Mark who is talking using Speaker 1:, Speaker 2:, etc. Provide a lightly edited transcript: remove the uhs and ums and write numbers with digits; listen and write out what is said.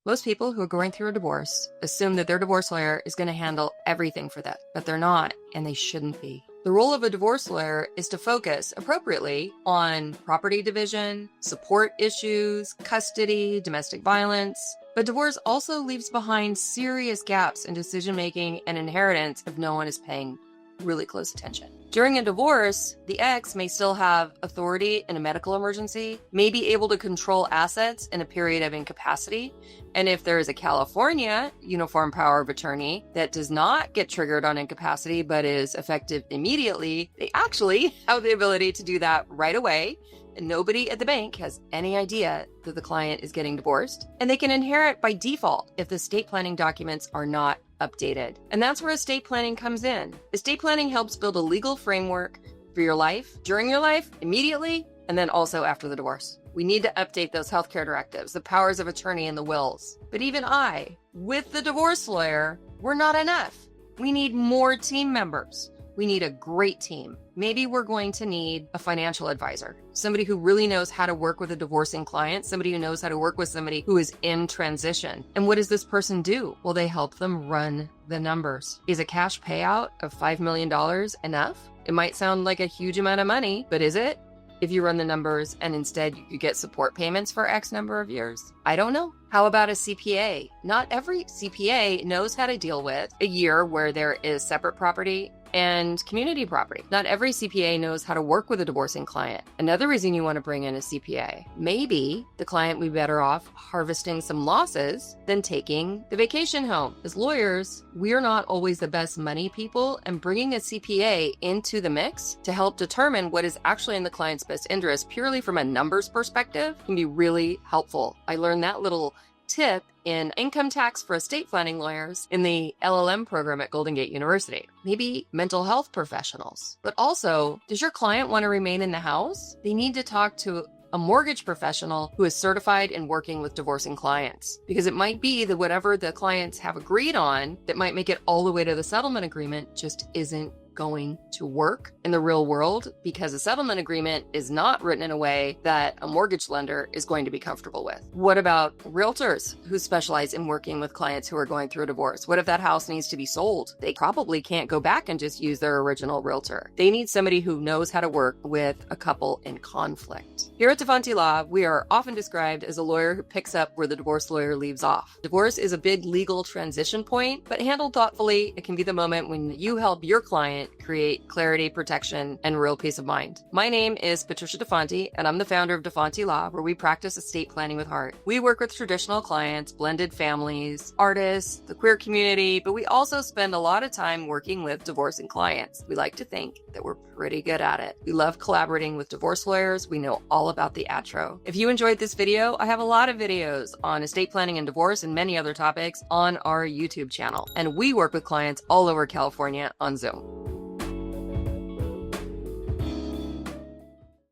Speaker 1: Most people who are going through a divorce assume that their divorce lawyer is going to handle everything for them, but they're not, and they shouldn't be. The role of a divorce lawyer is to focus appropriately on property division, support issues, custody, domestic violence. But divorce also leaves behind serious gaps in decision-making and inheritance if no one is paying really close attention. During a divorce, the ex may still have authority in a medical emergency, may be able to control assets in a period of incapacity, and if there is a California uniform power of attorney that does not get triggered on incapacity but is effective immediately, they actually have the ability to do that right away, and nobody at the bank has any idea that the client is getting divorced, and they can inherit by default if the estate planning documents are not updated. And that's where estate planning comes in. Estate planning helps build a legal framework for your life, during your life, immediately, and then also after the divorce. We need to update those healthcare directives, the powers of attorney, and the wills. But even with the divorce lawyer, we're not enough. We need more team members. We need a great team. Maybe we're going to need a financial advisor, somebody who really knows how to work with a divorcing client, somebody who knows how to work with somebody who is in transition. And what does this person do? Well, they help them run the numbers. Is a cash payout of $5 million enough? It might sound like a huge amount of money, but is it? If you run the numbers and instead you get support payments for X number of years? I don't know. How about a CPA? Not every CPA knows how to deal with a year where there is separate property and community property. Not every CPA knows how to work with a divorcing client. Another reason you want to bring in a CPA. Maybe the client would be better off harvesting some losses than taking the vacation home. As lawyers, we're not always the best money people, and bringing a CPA into the mix to help determine what is actually in the client's best interest purely from a numbers perspective can be really helpful. I learned that little tip in income tax for estate planning lawyers in the LLM program at Golden Gate University. Maybe mental health professionals. But also, does your client want to remain in the house? They need to talk to a mortgage professional who is certified in working with divorcing clients. Because it might be that whatever the clients have agreed on that might make it all the way to the settlement agreement just isn't going to work in the real world, because a settlement agreement is not written in a way that a mortgage lender is going to be comfortable with. What about realtors who specialize in working with clients who are going through a divorce? What if that house needs to be sold? They probably can't go back and just use their original realtor. They need somebody who knows how to work with a couple in conflict. Here at Defanti Law, we are often described as a lawyer who picks up where the divorce lawyer leaves off. Divorce is a big legal transition point, but handled thoughtfully, it can be the moment when you help your client create clarity, protection, and real peace of mind. My name is Patricia Defanti, and I'm the founder of Defanti Law, where we practice estate planning with heart. We work with traditional clients, blended families, artists, the queer community, but we also spend a lot of time working with divorcing clients. We like to think that we're pretty good at it. We love collaborating with divorce lawyers. We know all about the ATRO. If you enjoyed this video, I have a lot of videos on estate planning and divorce and many other topics on our YouTube channel. And we work with clients all over California on Zoom.